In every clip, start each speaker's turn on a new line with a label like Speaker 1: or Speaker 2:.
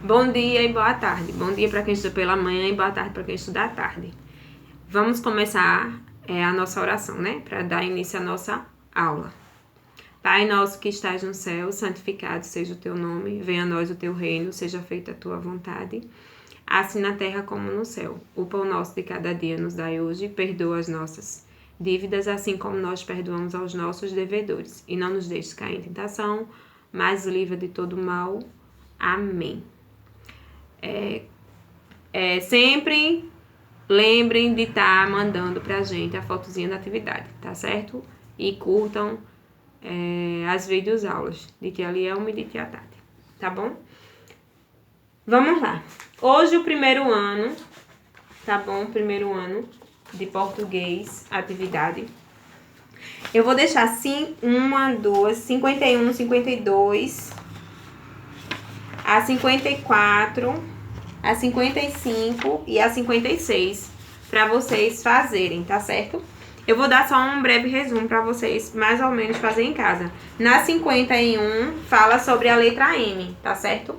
Speaker 1: Bom dia e boa tarde. Bom dia para quem estuda pela manhã e boa tarde para quem estuda à tarde. Vamos começar a nossa oração, né? Para dar início à nossa aula. Pai nosso que estás no céu, santificado seja o teu nome. Venha a nós o teu reino, seja feita a tua vontade. Assim na terra como no céu. O pão nosso de cada dia nos dai hoje. Perdoa as nossas dívidas, assim como nós perdoamos aos nossos devedores. E não nos deixes cair em tentação, mas livra de todo mal. Amém. Sempre lembrem de estar mandando pra gente a fotozinha da atividade, tá certo? E curtam as videoaulas de Tia Lielma e de Tia Tati, tá bom? Vamos lá. Hoje o primeiro ano, tá bom? Primeiro ano de português, atividade. Eu vou deixar assim, 1, 2, 51, 52, a 54... a 55 e a 56 para vocês fazerem, tá certo? Eu vou dar só um breve resumo para vocês mais ou menos fazer em casa. Na 51 fala sobre a letra M, tá certo?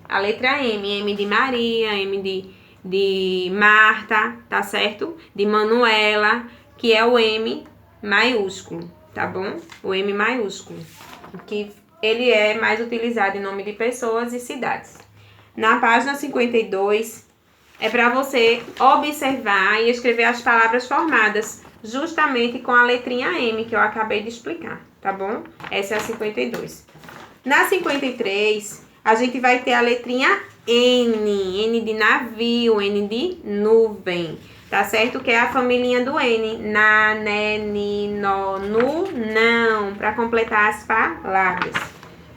Speaker 1: A letra M, M de Maria, M de Marta, tá certo? De Manuela, que é o M maiúsculo, tá bom? O M maiúsculo, que ele é mais utilizado em nome de pessoas e cidades. Na página 52, é para você observar e escrever as palavras formadas justamente com a letrinha M, que eu acabei de explicar, tá bom? Essa é a 52. Na 53, a gente vai ter a letrinha N, N de navio, N de nuvem, tá certo? Que é a família do N, na, né, ni, no, nu, não, para completar as palavras.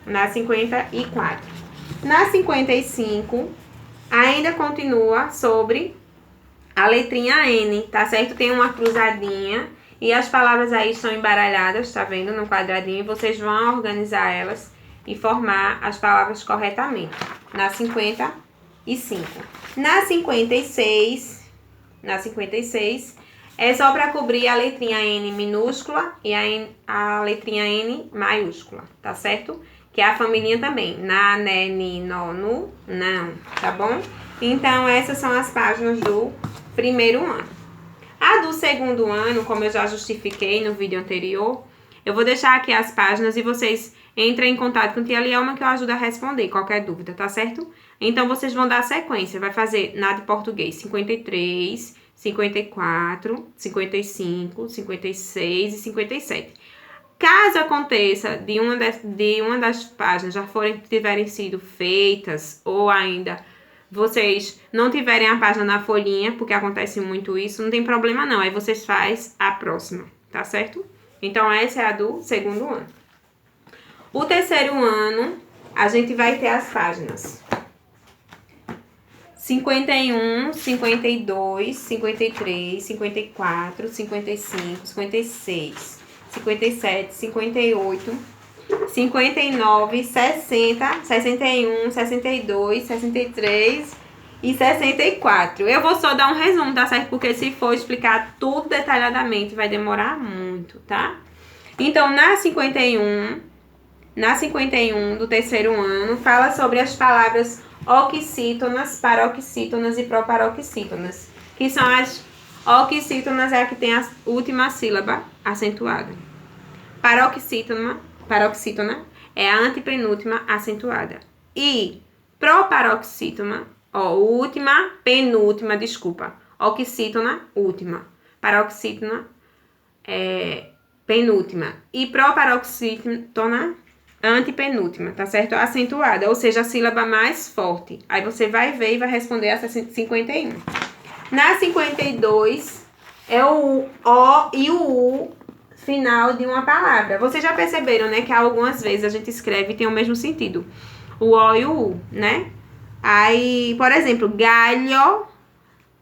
Speaker 1: Na 54. Na 55, ainda continua sobre a letrinha N, tá certo? Tem uma cruzadinha e as palavras aí estão embaralhadas, tá vendo? No quadradinho, vocês vão organizar elas e formar as palavras corretamente. Na 55. Na 56, é só para cobrir a letrinha N minúscula e a letrinha N maiúscula, tá certo? Que é a família também. Na, né, ni, no, nu, não, tá bom? Então, essas são as páginas do primeiro ano. A do segundo ano, como eu já justifiquei no vídeo anterior, eu vou deixar aqui as páginas e vocês entrem em contato com a Tia Lielma que eu ajudo a responder qualquer dúvida, tá certo? Então, vocês vão dar sequência. Vai fazer na de português 53, 54, 55, 56 e 57. Caso aconteça de uma das páginas já tiverem sido feitas ou ainda vocês não tiverem a página na folhinha, porque acontece muito isso, não tem problema não. Aí vocês fazem a próxima, tá certo? Então, essa é a do segundo ano. O terceiro ano, a gente vai ter as páginas 51, 52, 53, 54, 55, 56... 57, 58, 59, 60, 61, 62, 63 e 64. Eu vou só dar um resumo, tá certo? Porque se for explicar tudo detalhadamente vai demorar muito, tá? Então, na 51 do terceiro ano, fala sobre as palavras oxítonas, paroxítonas e proparoxítonas, que são as oxítonas é a que tem a última sílaba acentuada. Paroxítona é a antepenúltima acentuada. E proparoxítona, oxítona, última. Paroxítona penúltima. E proparoxítona, antepenúltima, tá certo? Acentuada, ou seja, a sílaba mais forte. Aí você vai ver e vai responder essa 51. Na 52, é o O e o U final de uma palavra. Vocês já perceberam, né, que algumas vezes a gente escreve e tem o mesmo sentido. O O e o U, né? Aí, por exemplo, galho,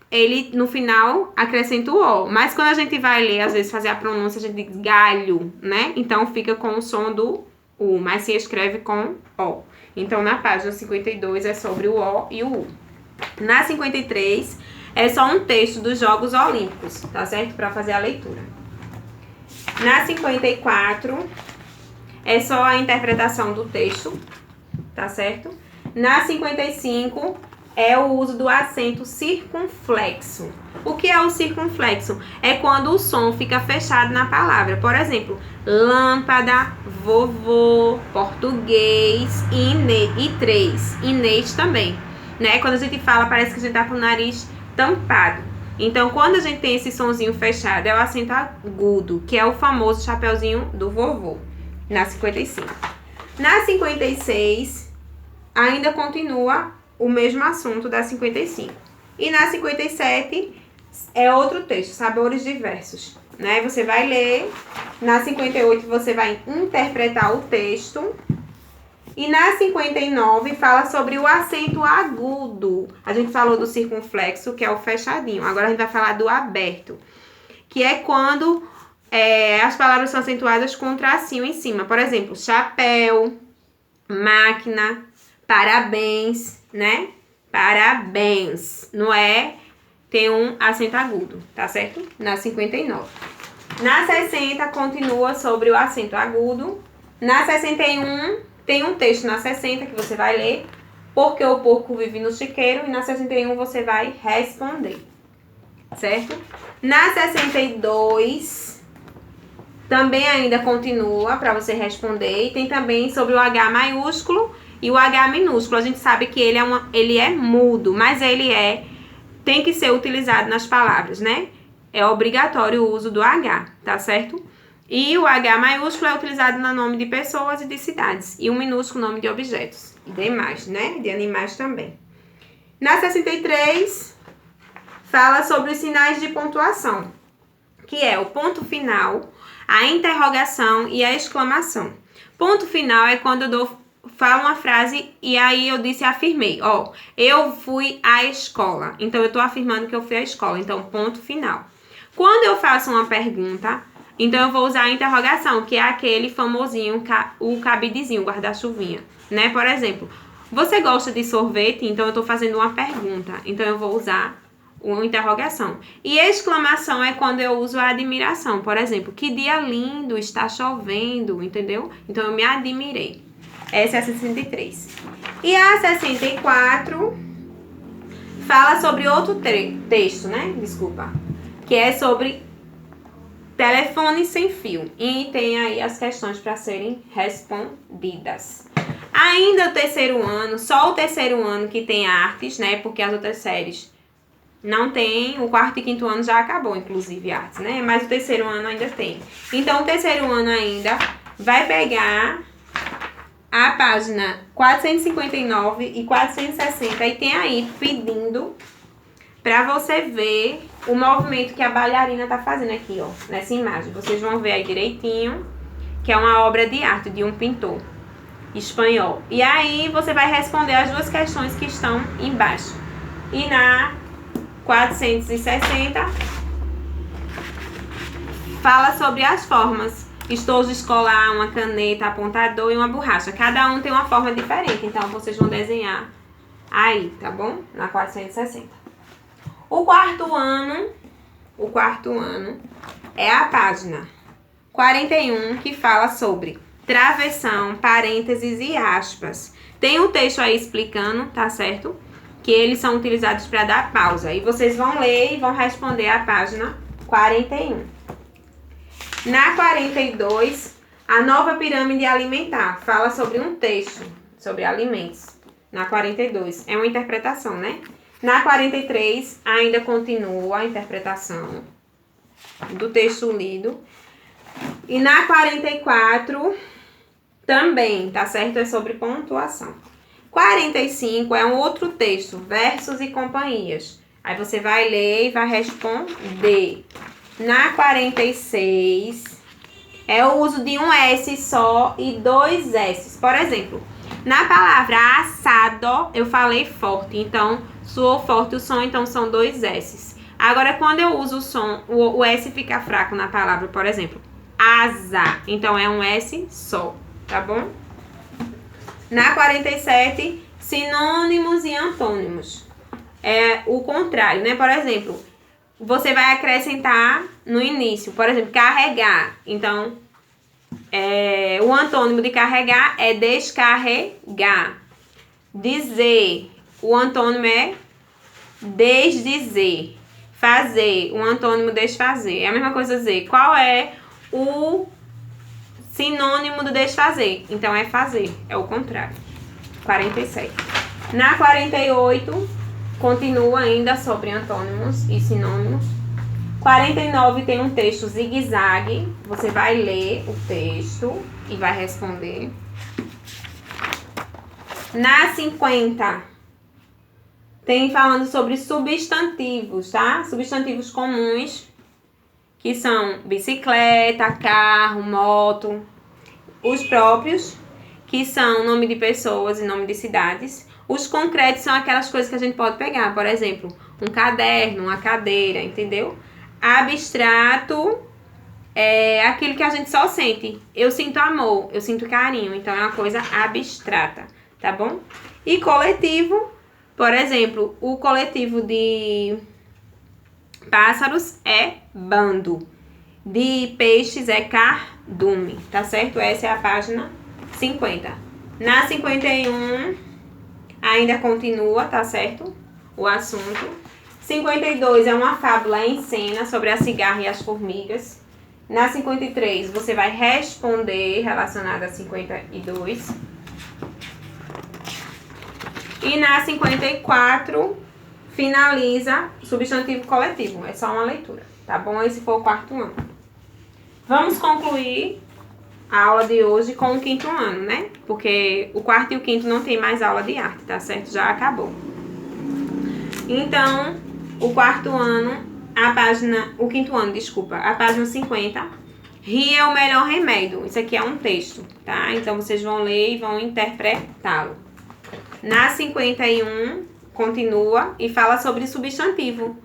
Speaker 1: ele no final acrescenta o O. Mas quando a gente vai ler, às vezes fazer a pronúncia, a gente diz galho, né? Então fica com o som do U, mas se escreve com O. Então na página 52 é sobre o O e o U. Na 53... é só um texto dos Jogos Olímpicos, tá certo? Para fazer a leitura. Na 54, é só a interpretação do texto, tá certo? Na 55 é o uso do acento circunflexo. O que é o circunflexo? É quando o som fica fechado na palavra. Por exemplo, lâmpada, vovô, português e 3. Inês também. Né? Quando a gente fala, parece que a gente tá com o nariz tampado. Então, quando a gente tem esse sonzinho fechado, é o acento agudo, que é o famoso chapeuzinho do vovô. Na 55. Na 56, ainda continua o mesmo assunto da 55. E na 57 é outro texto, sabores diversos, né? Você vai ler. Na 58 você vai interpretar o texto. E na 59 fala sobre o acento agudo. A gente falou do circunflexo, que é o fechadinho. Agora a gente vai falar do aberto, que é quando as palavras são acentuadas com tracinho em cima. Por exemplo, chapéu, máquina, parabéns, né? Parabéns. Não é? Tem um acento agudo, tá certo? Na 59. Na 60 continua sobre o acento agudo. Na 61 tem um texto na 60 que você vai ler. Porque o porco vive no chiqueiro. E na 61 você vai responder. Certo? Na 62 também ainda continua para você responder. E tem também sobre o H maiúsculo e o H minúsculo. A gente sabe que ele é mudo, mas tem que ser utilizado nas palavras, né? É obrigatório o uso do H, tá certo? E o H maiúsculo é utilizado no nome de pessoas e de cidades. E o minúsculo, nome de objetos e demais, né? De animais também. Na 63, fala sobre os sinais de pontuação, que é o ponto final, a interrogação e a exclamação. Ponto final é quando eu falo uma frase e aí eu afirmei. Eu fui à escola. Então, eu tô afirmando que eu fui à escola. Então, ponto final. Quando eu faço uma pergunta, então eu vou usar a interrogação, que é aquele famosinho, o cabidezinho, o guarda-chuvinha, né? Por exemplo, você gosta de sorvete? Então eu tô fazendo uma pergunta. Então eu vou usar uma interrogação. E exclamação é quando eu uso a admiração. Por exemplo, que dia lindo, está chovendo, entendeu? Então eu me admirei. Essa é a 63. E a 64 fala sobre outro texto, né? Desculpa. Que é sobre telefone sem fio. E tem aí as questões para serem respondidas. Ainda o terceiro ano, só o terceiro ano que tem artes, né? Porque as outras séries não tem. O quarto e quinto ano já acabou, inclusive, artes, né? Mas o terceiro ano ainda tem. Então, o terceiro ano ainda vai pegar a página 459 e 460 e tem aí pedindo para você ver o movimento que a bailarina tá fazendo aqui, ó, nessa imagem. Vocês vão ver aí direitinho, que é uma obra de arte de um pintor espanhol. E aí você vai responder as duas questões que estão embaixo. E na 460 fala sobre as formas. Estojo escolar, uma caneta, apontador e uma borracha. Cada um tem uma forma diferente, então vocês vão desenhar aí, tá bom? Na 460. O quarto ano é a página 41, que fala sobre travessão, parênteses e aspas. Tem um texto aí explicando, tá certo? Que eles são utilizados para dar pausa. E vocês vão ler e vão responder a página 41. Na 42, a nova pirâmide alimentar. Fala sobre um texto, sobre alimentos. Na 42, é uma interpretação, né? Na 43, ainda continua a interpretação do texto lido. E na 44, também, tá certo? É sobre pontuação. 45 é um outro texto, versos e companhias. Aí você vai ler e vai responder. Na 46, é o uso de um S só e dois S. Por exemplo, na palavra assado, eu falei forte. Então, soou forte o som, então são dois S. Agora, quando eu uso o som, o S fica fraco na palavra, por exemplo, asa. Então, é um S só, tá bom? Na 47, sinônimos e antônimos. É o contrário, né? Por exemplo, você vai acrescentar no início, por exemplo, carregar. Então, o antônimo de carregar é descarregar. Dizer, o antônimo é desdizer. Fazer, o antônimo desfazer. É a mesma coisa dizer. Qual é o sinônimo do desfazer? Então é fazer, é o contrário. 47. Na 48, continua ainda sobre antônimos e sinônimos. 49 tem um texto zigue-zague. Você vai ler o texto e vai responder. Na 50, tem falando sobre substantivos, tá? Substantivos comuns, que são bicicleta, carro, moto. Os próprios, que são nome de pessoas e nome de cidades. Os concretos são aquelas coisas que a gente pode pegar. Por exemplo, um caderno, uma cadeira, entendeu? Abstrato é aquilo que a gente só sente. Eu sinto amor, eu sinto carinho. Então, é uma coisa abstrata, tá bom? E coletivo, por exemplo, o coletivo de pássaros é bando. De peixes é cardume, tá certo? Essa é a página 50. Na 51, ainda continua, tá certo? O assunto. 52 é uma fábula em cena sobre a cigarra e as formigas. Na 53, você vai responder relacionado a 52. E na 54, finaliza substantivo coletivo. É só uma leitura, tá bom? Esse foi o 4º ano. Vamos concluir a aula de hoje com o 5º ano, né? Porque o 4º e o 5º não tem mais aula de arte, tá certo? Já acabou. Então, o 4º ano, o 5º ano, desculpa, a página 50. Rir é o melhor remédio. Isso aqui é um texto, tá? Então, vocês vão ler e vão interpretá-lo. Na 51, continua e fala sobre substantivo,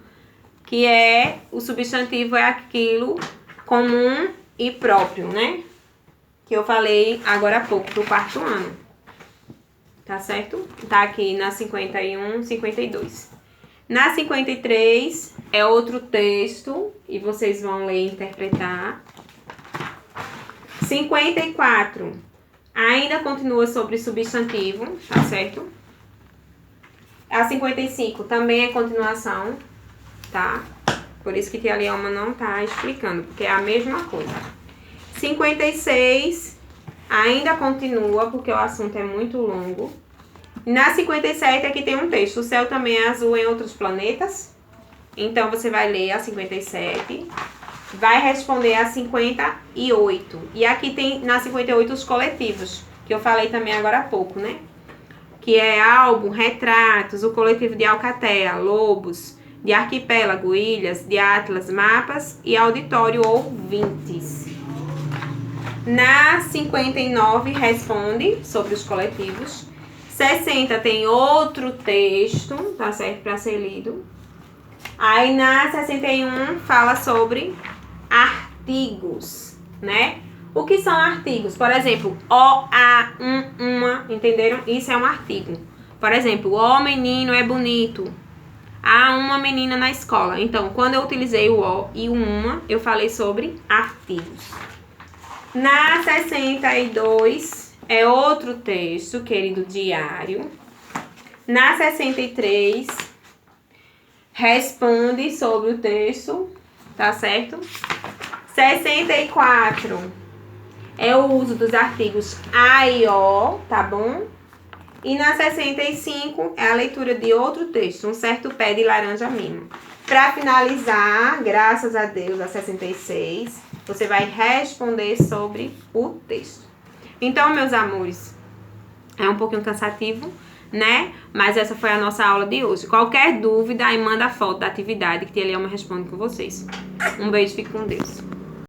Speaker 1: que é, o substantivo é aquilo comum e próprio, né? Que eu falei agora há pouco, do 4º ano. Tá certo? Tá aqui na 51, 52. Na 53 é outro texto e vocês vão ler e interpretar. 54 ainda continua sobre substantivo, tá certo? A 55 também é continuação, tá? Por isso que Tia Lielma não tá explicando, porque é a mesma coisa. 56 ainda continua, porque o assunto é muito longo. Na 57 aqui tem um texto. O céu também é azul em outros planetas. Então, você vai ler a 57. Vai responder a 58. E aqui tem, na 58, os coletivos, que eu falei também agora há pouco, né? Que é álbum, retratos, o coletivo de Alcatea, lobos, de arquipélago, ilhas, de atlas, mapas e auditório, ouvintes. Na 59, responde sobre os coletivos. 60 tem outro texto, tá certo? Para ser lido. Aí na 61 fala sobre artigos, né? O que são artigos? Por exemplo, o, a, uma, entenderam? Isso é um artigo. Por exemplo, o menino é bonito. Há uma menina na escola. Então, quando eu utilizei o o e o uma, eu falei sobre artigos. Na 62 é outro texto, querido diário. Na 63 responde sobre o texto, tá certo? 64 é o uso dos artigos a e o, tá bom? E na 65 é a leitura de outro texto, um certo pé de laranja mimo. Para finalizar, graças a Deus, a 66, você vai responder sobre o texto. Então, meus amores, é um pouquinho cansativo, né? Mas essa foi a nossa aula de hoje. Qualquer dúvida, aí manda a foto da atividade que a Tia Lielma responde com vocês. Um beijo, fique com Deus.